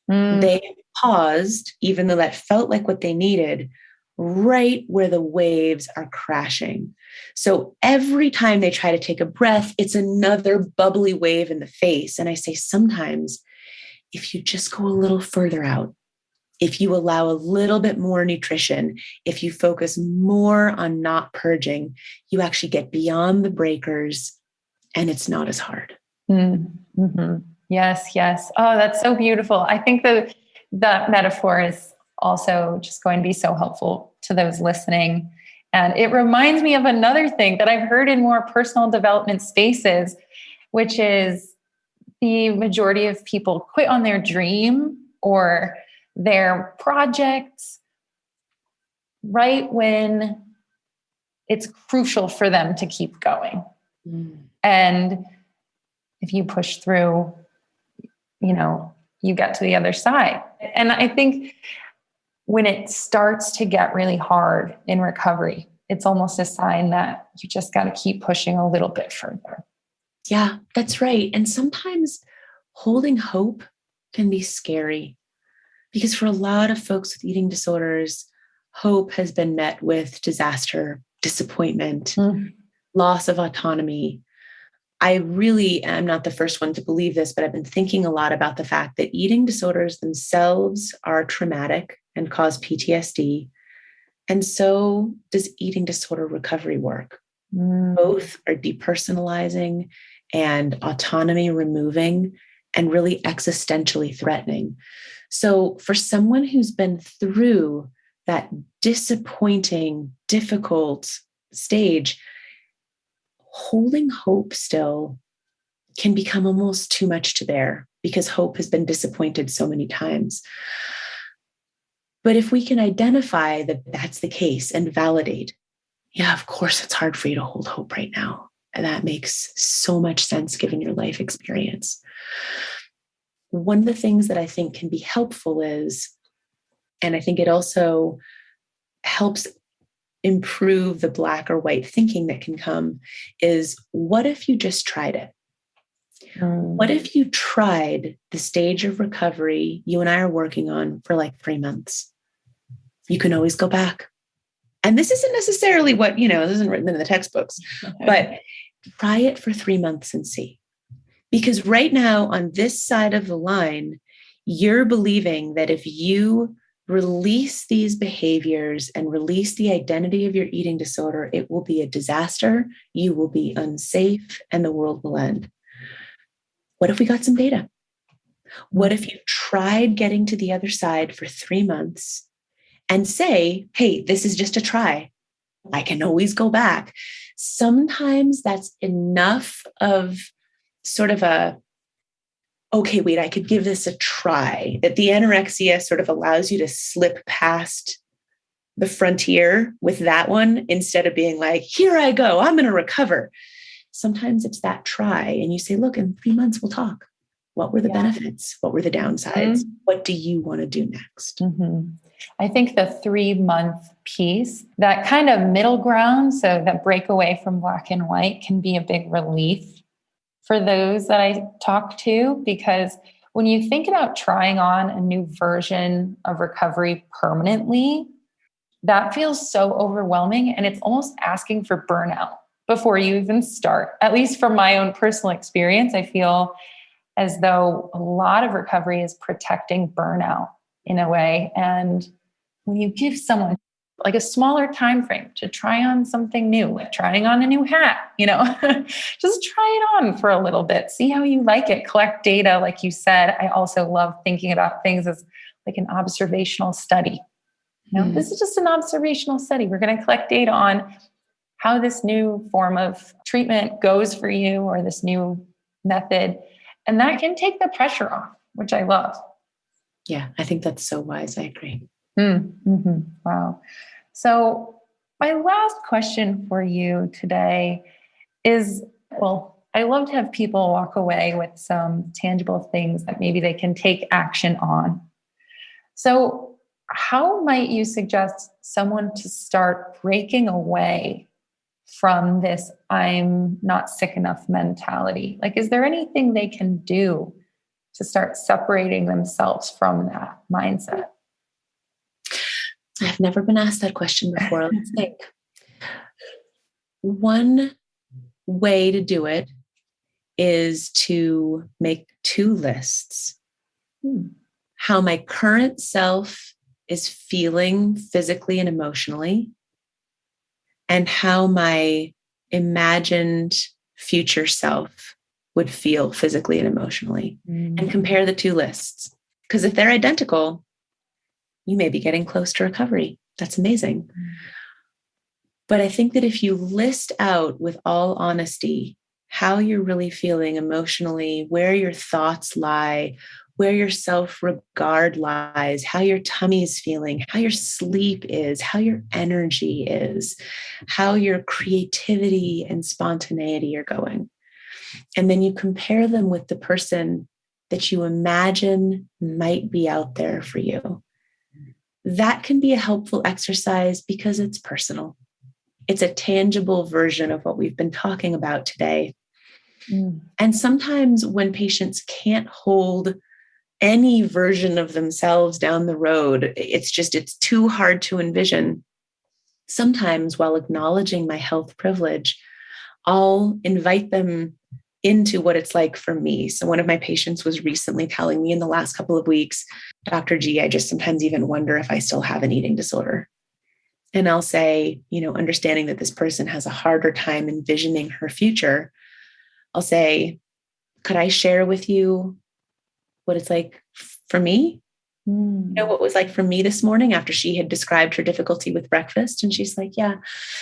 They paused, even though that felt like what they needed, right where the waves are crashing. So every time they try to take a breath, it's another bubbly wave in the face. And I say, sometimes if you just go a little further out, if you allow a little bit more nutrition, if you focus more on not purging, you actually get beyond the breakers and it's not as hard. Mm-hmm. Yes, yes. Oh, that's so beautiful. I think that metaphor is also just going to be so helpful to those listening. And it reminds me of another thing that I've heard in more personal development spaces, which is the majority of people quit on their dream or their projects right when it's crucial for them to keep going. And if you push through, you get to the other side. And I think when it starts to get really hard in recovery, it's almost a sign that you just got to keep pushing a little bit further. Yeah, that's right. And sometimes holding hope can be scary because for a lot of folks with eating disorders, hope has been met with disaster, disappointment, loss of autonomy. I really am not the first one to believe this, but I've been thinking a lot about the fact that eating disorders themselves are traumatic and cause PTSD. And so does eating disorder recovery work. Both are depersonalizing and autonomy removing and really existentially threatening. So for someone who's been through that disappointing, difficult stage, holding hope still can become almost too much to bear because hope has been disappointed so many times. But if we can identify that that's the case and validate, yeah, of course, it's hard for you to hold hope right now. And that makes so much sense given your life experience. One of the things that I think can be helpful is, and I think it also helps improve the black or white thinking that can come, is what if you just tried it? What if you tried the stage of recovery you and I are working on for like 3 months? You can always go back. And this isn't necessarily what, this isn't written in the textbooks, but try it for 3 months and see. Because right now on this side of the line, you're believing that if you release these behaviors and release the identity of your eating disorder, it will be a disaster, you will be unsafe, and the world will end. What if we got some data? What if you tried getting to the other side for 3 months and say, hey, this is just a try. I can always go back. Sometimes that's enough of sort of a, okay, wait, I could give this a try. That the anorexia sort of allows you to slip past the frontier with that one instead of being like, here I go, I'm going to recover. Sometimes it's that try. And you say, look, in 3 months, we'll talk. What were the benefits? What were the downsides? What do you want to do next? I think the 3-month piece, that kind of middle ground, so that break away from black and white, can be a big relief for those that I talk to, because when you think about trying on a new version of recovery permanently, that feels so overwhelming, and it's almost asking for burnout before you even start. At least from my own personal experience, I feel as though a lot of recovery is protecting burnout in a way. And when you give someone like a smaller time frame to try on something new, like trying on a new hat, just try it on for a little bit, see how you like it, collect data. Like you said, I also love thinking about things as like an observational study. This is just an observational study. We're going to collect data on how this new form of treatment goes for you, or this new method. And that can take the pressure off, which I love. Yeah, I think that's so wise. I agree. Wow. So my last question for you today is, I love to have people walk away with some tangible things that maybe they can take action on. So how might you suggest someone to start breaking away from this I'm not sick enough mentality? Like, is there anything they can do to start separating themselves from that mindset? I've never been asked that question before. Let's think. One way to do it is to make 2 lists. How my current self is feeling physically and emotionally, and how my imagined future self would feel physically and emotionally, and compare the 2 lists. Because if they're identical, you may be getting close to recovery. That's amazing. But I think that if you list out with all honesty how you're really feeling emotionally, where your thoughts lie, where your self-regard lies, how your tummy is feeling, how your sleep is, how your energy is, how your creativity and spontaneity are going. And then you compare them with the person that you imagine might be out there for you. That can be a helpful exercise because it's personal. It's a tangible version of what we've been talking about today. And sometimes when patients can't hold any version of themselves down the road, it's too hard to envision. Sometimes, while acknowledging my health privilege, I'll invite them into what it's like for me. So one of my patients was recently telling me in the last couple of weeks, Dr. G, I just sometimes even wonder if I still have an eating disorder. And I'll say, understanding that this person has a harder time envisioning her future, I'll say, could I share with you what it's like for me? What it was like for me this morning after she had described her difficulty with breakfast? And she's like, yeah.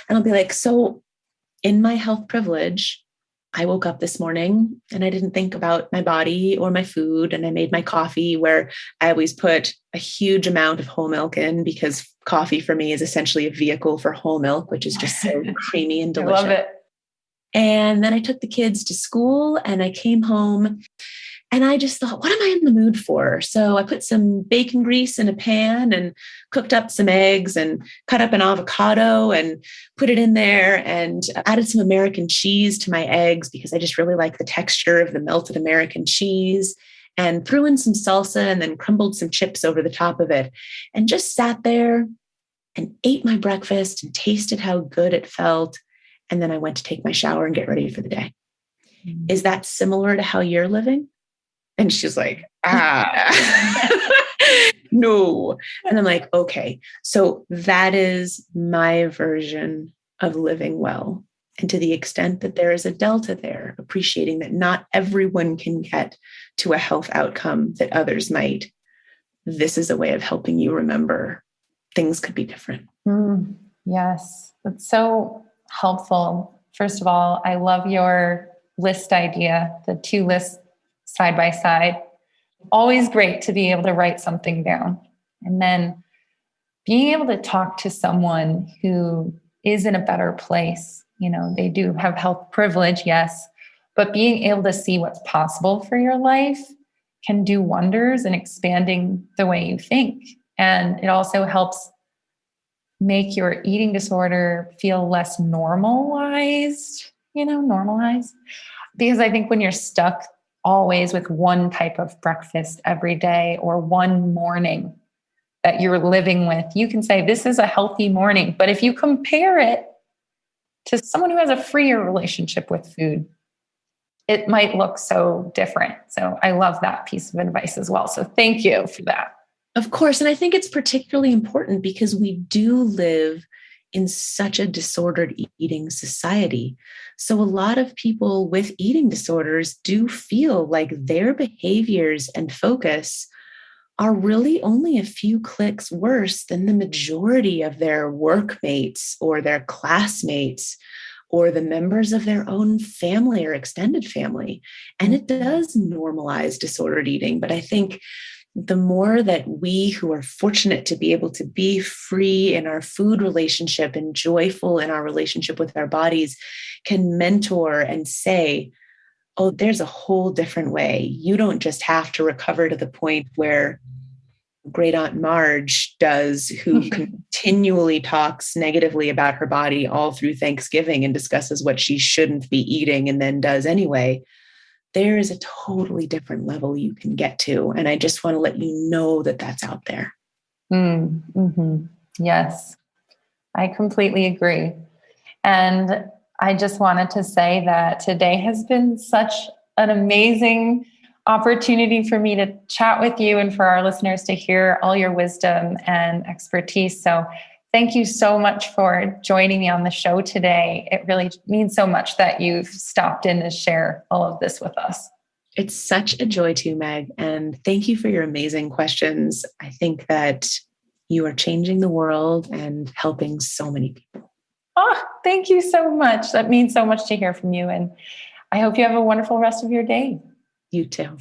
And I'll be like, so in my health privilege, I woke up this morning and I didn't think about my body or my food. And I made my coffee, where I always put a huge amount of whole milk in, because coffee for me is essentially a vehicle for whole milk, which is just so creamy and delicious. I love it. And then I took the kids to school and I came home and I just thought, what am I in the mood for? So I put some bacon grease in a pan and cooked up some eggs and cut up an avocado and put it in there and added some American cheese to my eggs because I just really like the texture of the melted American cheese, and threw in some salsa and then crumbled some chips over the top of it, and just sat there and ate my breakfast and tasted how good it felt. And then I went to take my shower and get ready for the day. Is that similar to how you're living? And she's like, no. And I'm like, okay, so that is my version of living well. And to the extent that there is a delta there, appreciating that not everyone can get to a health outcome that others might. This is a way of helping you remember things could be different. Yes, that's so helpful. First of all, I love your list idea, the 2 lists side by side. Always great to be able to write something down. And then being able to talk to someone who is in a better place. They do have health privilege, yes, but being able to see what's possible for your life can do wonders in expanding the way you think. And it also helps make your eating disorder feel less normalized, Because I think when you're stuck always with one type of breakfast every day or one morning that you're living with, you can say, this is a healthy morning. But if you compare it to someone who has a freer relationship with food, it might look so different. So I love that piece of advice as well. So thank you for that. Of course. And I think it's particularly important because we do live in such a disordered eating society. So a lot of people with eating disorders do feel like their behaviors and focus are really only a few clicks worse than the majority of their workmates or their classmates or the members of their own family or extended family. And it does normalize disordered eating. But I think the more that we who are fortunate to be able to be free in our food relationship and joyful in our relationship with our bodies can mentor and say, oh, there's a whole different way. You don't just have to recover to the point where Great Aunt Marge does, who continually talks negatively about her body all through Thanksgiving and discusses what she shouldn't be eating and then does anyway. There is a totally different level you can get to. And I just want to let you know that that's out there. Mm-hmm. Yes, I completely agree. And I just wanted to say that today has been such an amazing opportunity for me to chat with you and for our listeners to hear all your wisdom and expertise. So thank you so much for joining me on the show today. It really means so much that you've stopped in to share all of this with us. It's such a joy to, Meg. And thank you for your amazing questions. I think that you are changing the world and helping so many people. Oh, thank you so much. That means so much to hear from you. And I hope you have a wonderful rest of your day. You too.